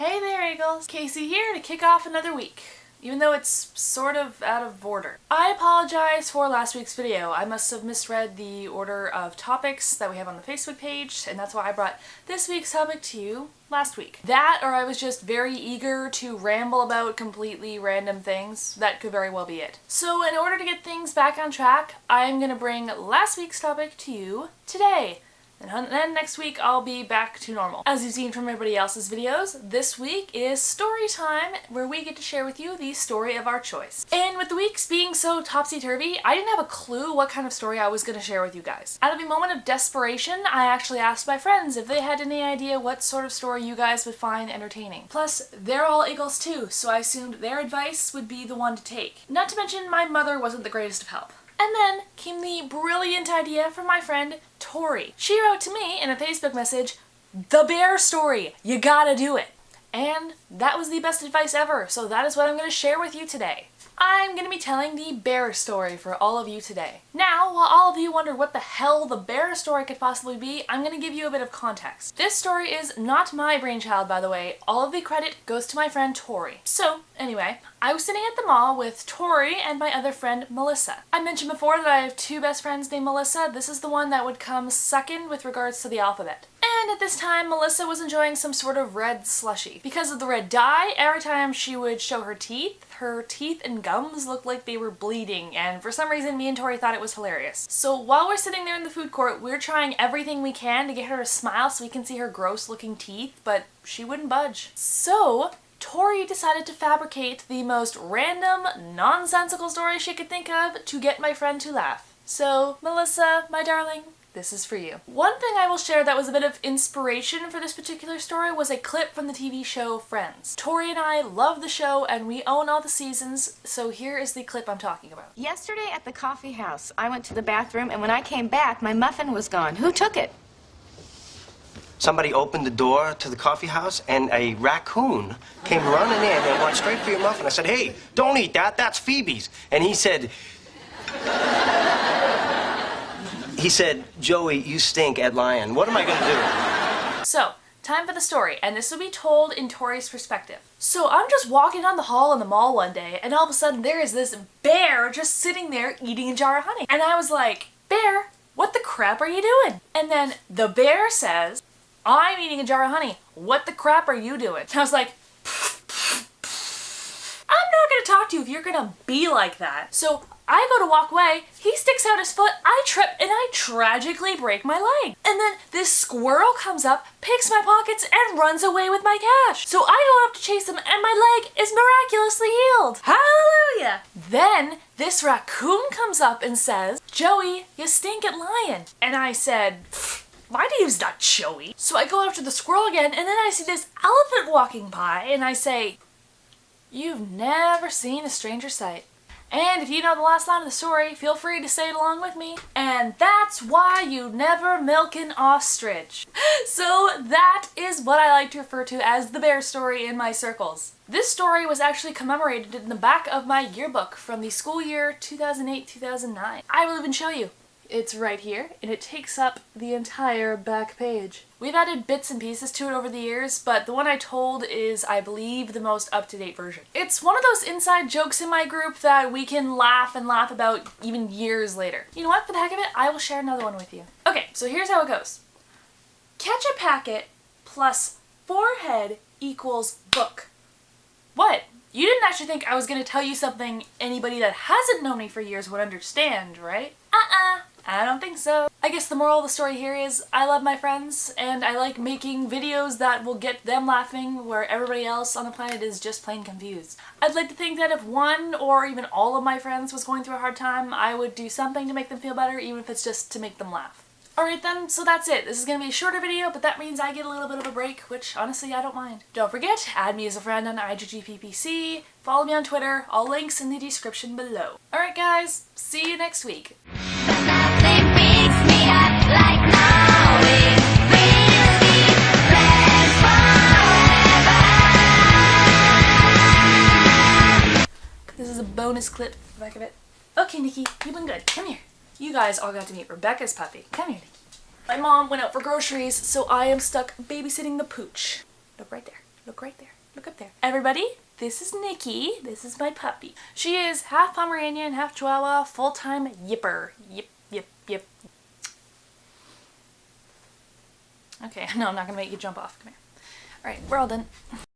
Hey there, Eagles! Kacie here to kick off another week, even though it's sort of out of order. I apologize for last week's video. I must have misread the order of topics that we have on the Facebook page, and that's why I brought this week's topic to you last week. That, or I was just very eager to ramble about completely random things. That could very well be it. So in order to get things back on track, I'm gonna bring last week's topic to you today. And then next week I'll be back to normal. As you've seen from everybody else's videos, this week is story time, where we get to share with you the story of our choice. And with the weeks being so topsy-turvy, I didn't have a clue what kind of story I was going to share with you guys. Out of a moment of desperation, I actually asked my friends if they had any idea what sort of story you guys would find entertaining. Plus, they're all Eagles too, so I assumed their advice would be the one to take. Not to mention, my mother wasn't the greatest of help. And then came the brilliant idea from my friend Tori. She wrote to me in a Facebook message, "The bear story, you gotta do it." And that was the best advice ever, so that is what I'm going to share with you today. I'm going to be telling the bear story for all of you today. Now, while all of you wonder what the hell the bear story could possibly be, I'm going to give you a bit of context. This story is not my brainchild, by the way. All of the credit goes to my friend Tori. So, anyway, I was sitting at the mall with Tori and my other friend Melissa. I mentioned before that I have two best friends named Melissa. This is the one that would come second with regards to the alphabet. And at this time, Melissa was enjoying some sort of red slushy. Because of the red dye, every time she would show her teeth and gums looked like they were bleeding, and for some reason me and Tori thought it was hilarious. So while we're sitting there in the food court, we're trying everything we can to get her to smile so we can see her gross looking teeth, but she wouldn't budge. So Tori decided to fabricate the most random, nonsensical story she could think of to get my friend to laugh. So, Melissa, my darling, this is for you. One thing I will share that was a bit of inspiration for this particular story was a clip from the TV show Friends. Tori and I love the show and we own all the seasons, so here is the clip I'm talking about. Yesterday at the coffee house, I went to the bathroom and when I came back, my muffin was gone. Who took it? Somebody opened the door to the coffee house and a raccoon came running in and went straight for your muffin. I said, "Hey, don't eat that, that's Phoebe's." And he said, "Joey, you stink at lying. What am I gonna do?" So, time for the story, and this will be told in Tori's perspective. So I'm just walking down the hall in the mall one day, and all of a sudden there is this bear just sitting there eating a jar of honey. And I was like, "Bear, what the crap are you doing?" And then the bear says, "I'm eating a jar of honey. What the crap are you doing?" And I was like, "I'm not gonna talk to you if you're gonna be like that." So I go to walk away, he sticks out his foot, I trip, and I tragically break my leg. And then this squirrel comes up, picks my pockets, and runs away with my cash. So I go up to chase him, and my leg is miraculously healed. Hallelujah! Then this raccoon comes up and says, "Joey, you stink at lying." And I said, "My name's not Joey." So I go after the squirrel again, and then I see this elephant walking by, and I say, "You've never seen a stranger sight." And if you know the last line of the story, feel free to say it along with me. And that's why you never milk an ostrich. So that is what I like to refer to as the bear story in my circles. This story was actually commemorated in the back of my yearbook from the school year 2008-2009. I will even show you. It's right here, and it takes up the entire back page. We've added bits and pieces to it over the years, but the one I told is, I believe, the most up-to-date version. It's one of those inside jokes in my group that we can laugh and laugh about even years later. You know what? For the heck of it, I will share another one with you. Okay, so here's how it goes. Catch a packet plus forehead equals book. What? You didn't actually think I was going to tell you something anybody that hasn't known me for years would understand, right? I don't think so. I guess the moral of the story here is I love my friends and I like making videos that will get them laughing where everybody else on the planet is just plain confused. I'd like to think that if one or even all of my friends was going through a hard time, I would do something to make them feel better, even if it's just to make them laugh. Alright then, so that's it. This is going to be a shorter video, but that means I get a little bit of a break, which honestly I don't mind. Don't forget, add me as a friend on IGGPPC, follow me on Twitter, all links in the description below. Alright guys, see you next week. This is a bonus clip for the back of it. Okay, Nikki, you've been good. Come here. You guys all got to meet Rebecca's puppy. Come here, Nikki. My mom went out for groceries, so I am stuck babysitting the pooch. Look right there. Look right there. Look up there. Everybody, this is Nikki. This is my puppy. She is half Pomeranian, half Chihuahua, full-time yipper. Yip, yip, yip. Okay, no, I'm not gonna make you jump off. Come here. Alright, we're all done.